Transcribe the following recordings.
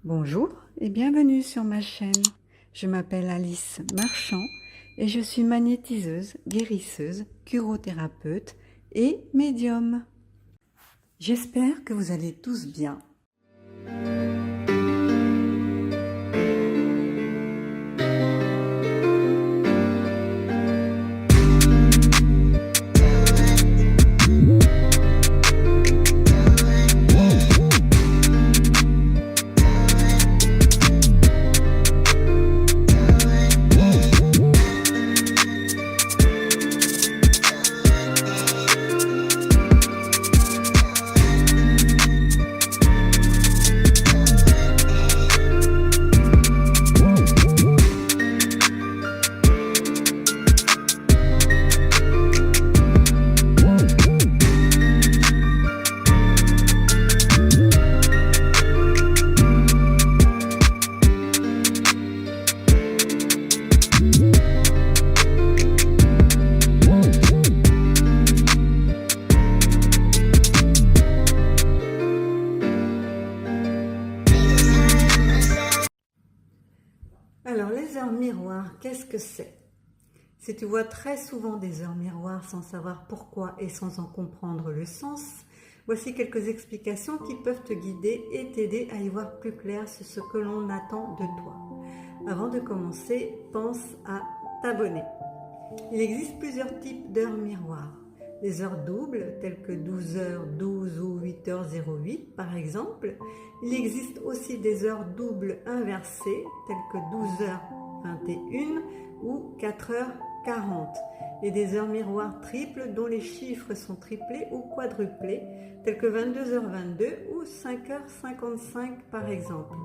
Bonjour et bienvenue sur ma chaîne. Je m'appelle Alice Marchand et je suis magnétiseuse, guérisseuse, curothérapeute et médium. J'espère que vous allez tous bien. Alors, les heures miroirs, qu'est-ce que c'est? Si tu vois très souvent des heures miroirs sans savoir pourquoi et sans en comprendre le sens, voici quelques explications qui peuvent te guider et t'aider à y voir plus clair sur ce que l'on attend de toi. Avant de commencer, pense à t'abonner. Il existe plusieurs types d'heures miroirs. Les heures doubles, telles que 12h12 ou 8h08 par exemple. Il existe aussi des heures doubles inversées, telles que 12h21 ou 4h40. Et des heures miroirs triples dont les chiffres sont triplés ou quadruplés, tels que 22h22 ou 5h55 par exemple.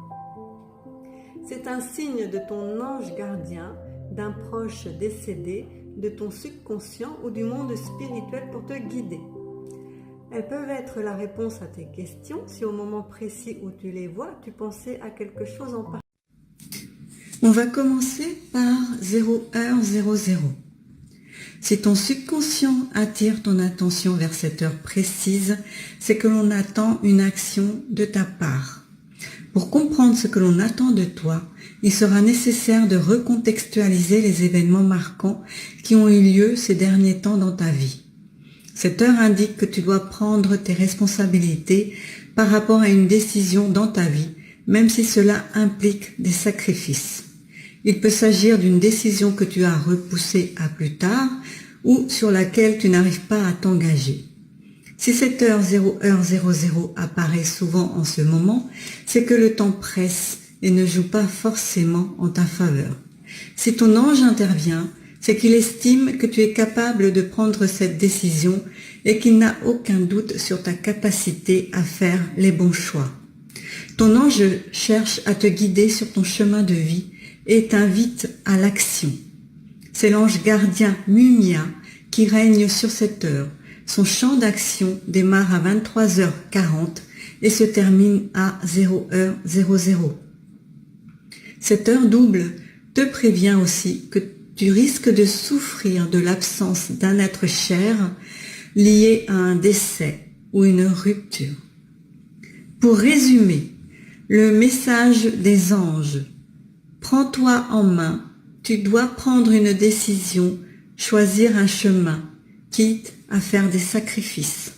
C'est un signe de ton ange gardien, d'un proche décédé, de ton subconscient ou du monde spirituel pour te guider. Elles peuvent être la réponse à tes questions si au moment précis où tu les vois, tu pensais à quelque chose en particulier. On va commencer par 0h00. Si ton subconscient attire ton attention vers cette heure précise, c'est que l'on attend une action de ta part. Pour comprendre ce que l'on attend de toi, il sera nécessaire de recontextualiser les événements marquants qui ont eu lieu ces derniers temps dans ta vie. Cette heure indique que tu dois prendre tes responsabilités par rapport à une décision dans ta vie, même si cela implique des sacrifices. Il peut s'agir d'une décision que tu as repoussée à plus tard ou sur laquelle tu n'arrives pas à t'engager. Si cette heure 0h00 apparaît souvent en ce moment, c'est que le temps presse et ne joue pas forcément en ta faveur. Si ton ange intervient, c'est qu'il estime que tu es capable de prendre cette décision et qu'il n'a aucun doute sur ta capacité à faire les bons choix. Ton ange cherche à te guider sur ton chemin de vie et t'invite à l'action. C'est l'ange gardien Mumia qui règne sur cette heure. Son champ d'action démarre à 23h40 et se termine à 0h00. Cette heure double te prévient aussi que tu risques de souffrir de l'absence d'un être cher lié à un décès ou une rupture. Pour résumer, le message des anges: prends-toi en main, tu dois prendre une décision, choisir un chemin, quitte à faire des sacrifices.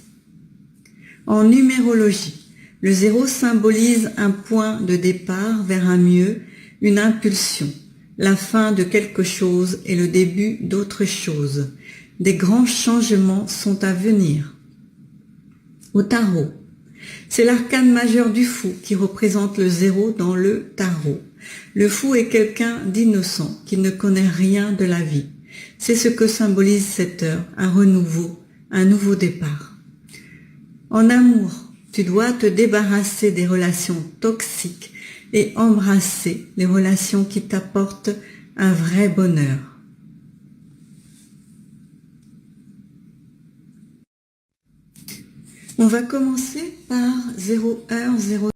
En numérologie, le 0 symbolise un point de départ vers un mieux, une impulsion, la fin de quelque chose et le début d'autre chose. Des grands changements sont à venir. Au tarot, c'est l'arcane majeur du fou qui représente le 0 dans le tarot. Le fou est quelqu'un d'innocent qui ne connaît rien de la vie. C'est ce que symbolise cette heure, un renouveau, un nouveau départ. En amour, tu dois te débarrasser des relations toxiques et embrasser les relations qui t'apportent un vrai bonheur. On va commencer par 0h00.